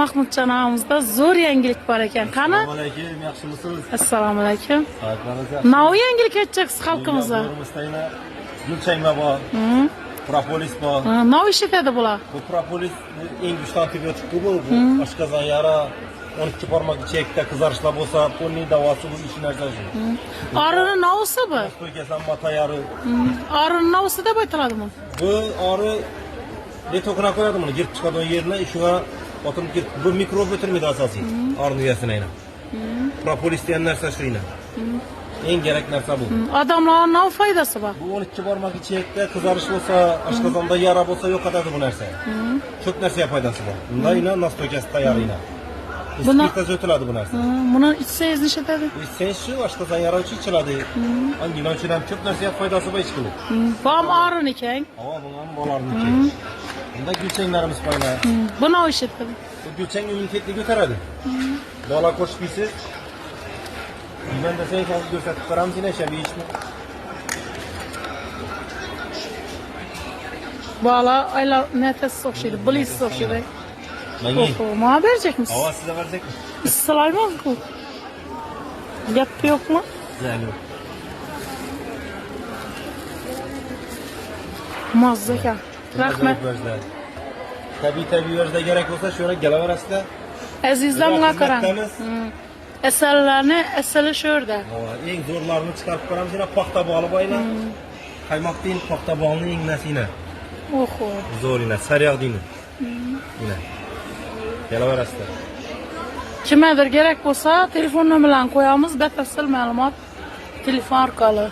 Mahmudjon ağamızda zo'r yangilik bor ekan. Qani? Assalomu alaykum, yaxshimisiniz? Assalomu alaykum. Sağlıklarınız Nima yangilik aytasiz xalqimizga? Gulchangma bor, propolis bor. Nima ish etadi bular? Bu propolis eng kuchli antibiotik bu. Oshqozon yara, 12 parmak ichakda qizarishlar bo'lsa, bunning davosi bu ish narsasi. Og'riqni novisi bu? To'ykasan matayari. Og'riqni novisi deb aytiladimi? Bu og'ri detokuna qo'yadi buni, girib chiqadigan yerni, shunga otim bu mikrob o'tirmaydi asosiy. Og'riqni uyasini aynan. Propolis degan narsa shu ina. Eng kerak narsa bu. Odamlarga nima foydasi bor? Bu 12 barmoq ichakda qizarish bo'lsa, oshqozonda yara bo'lsa yo'qotadi bu narsa. Ko'p narsaga foydasi bor. Bunda ina nastoykasi tayyor ina. Spirtaz o'tiladi bu narsa. Buni ichsangiz nima etadi? İçsangiz shu oshqozon yara uchun ichiladi. Angina uchun ham ko'p narsaga foydasi bor ichkilik. Bu ham og'riq ekan. Havo bu ham bolarniki. Bunda gulchanglarimiz foyda. Bu nima ish etadi? Bu gulchang immunitetni ko'taradi. Bola ko'rishmaysiz. Ben de sen hozir ko'rsatib beramiz, yine yeyishmi? Bola aylar nefes o'xshaydi, bilisiz o'xshaydi. Menga. Nima beracakmisiz? Havo sizga verecekmi? Salaymon-ku. Gap yo'qmi? Yo'q. Mazza ekan. Rahmat. Tabiiy versda kerak bo'lsa, shuni galaverasizda. Azizlar bunga qarang. Asallarni asali shu yerda. Eng zo'rlarini chiqarib ko'ramiz, yana paxta bog'i bo'ylar. Qaymoq deyin, paxta bog'ining eng nasina. Oho. Zo'rina, sariyog' deyni. Ina. Galaverasizda. Kimgadir kerak bo'lsa, telefon nomerlarini qo'yamiz, batafsil ma'lumot telefon orqali.